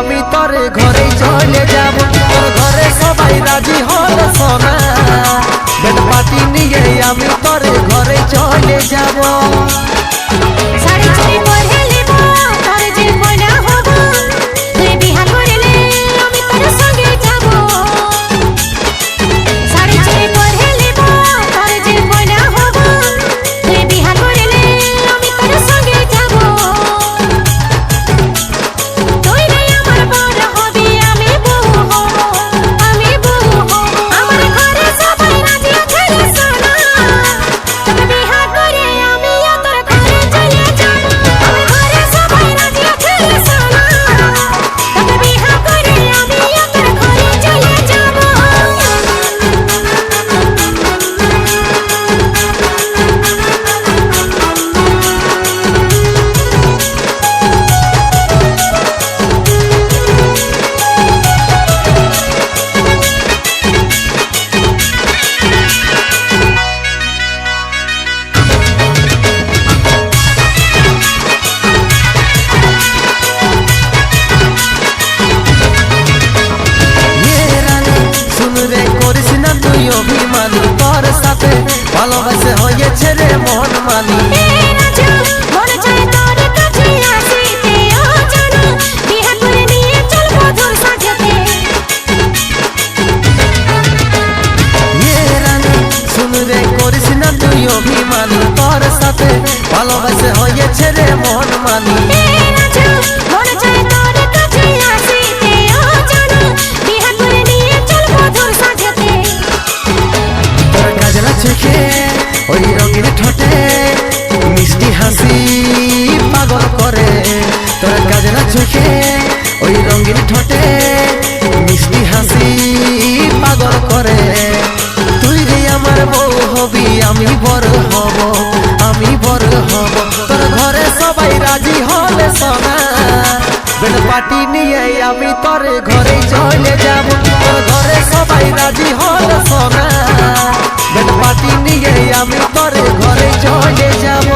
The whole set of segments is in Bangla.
আমি তোর ঘরে চলে যাব তোর ঘরে সবাই রাজি হল সোনা বেড পাটি নিয়ে আমি তোর ঘরে চলে যাব শাড়ি চুড়ি পরে নেব তোর যে ময়না হব তুই বিয়া করলে আমি তোর সঙ্গে যাব শাড়ি চুড়ি পরে নেব তোর যে ময়না হব তুই বিয়া করলে আমি তোর সঙ্গে যাব তুই রে আমার বড় হবি আমি বউ হব আমার ঘরে সবাই রাজি আছে রে সোনা তোকে বিয়া করে আমি তোর ঘরে চলে যাব আমার ঘরে সবাই রাজি আছে রে সোনা তোকে বিয়া করে আমি তোর ঘরে চলে যাব অভিমানী তোর সাথে ভালোবাসে হয়েছে রে মন মানি মনে চায় তোর কাছে আসিতে ও জানো বিয়া করে নিয়ে চল মধুর সাজাতে রানী শুন রে করিস না তুই অভিমানী তোর সাথে ভালোবাসে হয়েছে রে মন মানি মনে চায় তোর কাছে আসিতে ও জানো বিয়া করে নিয়ে চল মধুর সাজাতে তোর কাজলা চোখে ওই রঙিন ঠোঁটে মিষ্টি হাসি পাগল করে তোর কাজলা চোখে ওই রঙিন ঠোঁটে মিষ্টি হাসি পাগল করে তুই রে আমার বউ হবি আমি বড় হব তোর ঘরে সবাই রাজি হলে সোনা বেড পাটি নিয়ে আমি তোর ঘরে চলে যাব তোর ঘরে সবাই রাজি হলে সোনা বেড পাটি নিয়ে আমি তোর ঘরে চলে যাব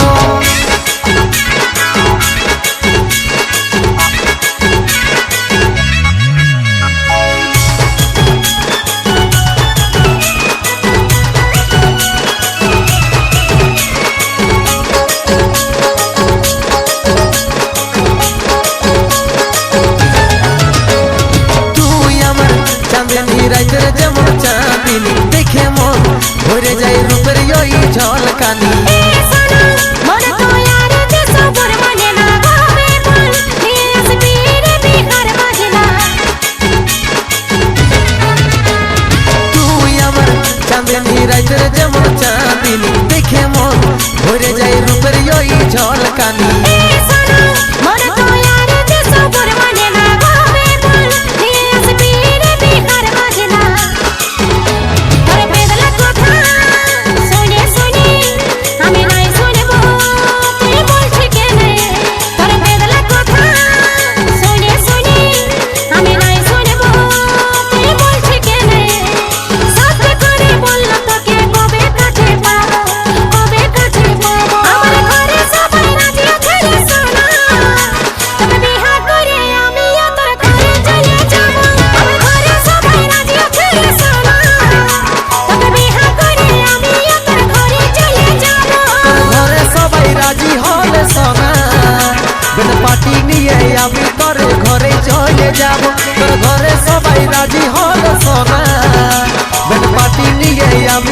রাইতের যেমন চাঁদিনী দেখে মন ভরে যায় রূপের ওই ঝলকানি মনে তো আর যে সবর মানে না ভাবে বল নিয়ে আসবি রে বিহার বাজনা তুই আমার চাঁদিনী রাইতের যেমন চাঁদিনী দেখে মন ভরে যায় রূপের ওই ঝলকানি মনে তো আর যে সবর মানে না ভাবে বল নিয়ে আসবি রে বিহার বাজনা তোর বেদলা কথা শুনে শুনে আমি নাই শুনব তুই বলছি কেনে তোর বেদলা কথা শুনে শুনে আমি নাই শুনব তুই বলছি কেনে সত্য করে বলল তোকে কবে কাছে পাবো আমার ঘরে সবাই রাজি আছে রে সোনা তোকে বিয়া করে আমি তোর ঘরে চলে যাব আমার ঘরে সবাই রাজি আছে রে সোনা তোকে বিয়া করে আমি তোর ঘরে চলে যাব তোর ঘরে সবাই রাজি হলে সোনা বেড পাটি নিয়ে আমি তোর ঘরে চলে যাব তোর ঘরে সবাই রাজি হলে সোনা বেড পাটি নিয়ে আমি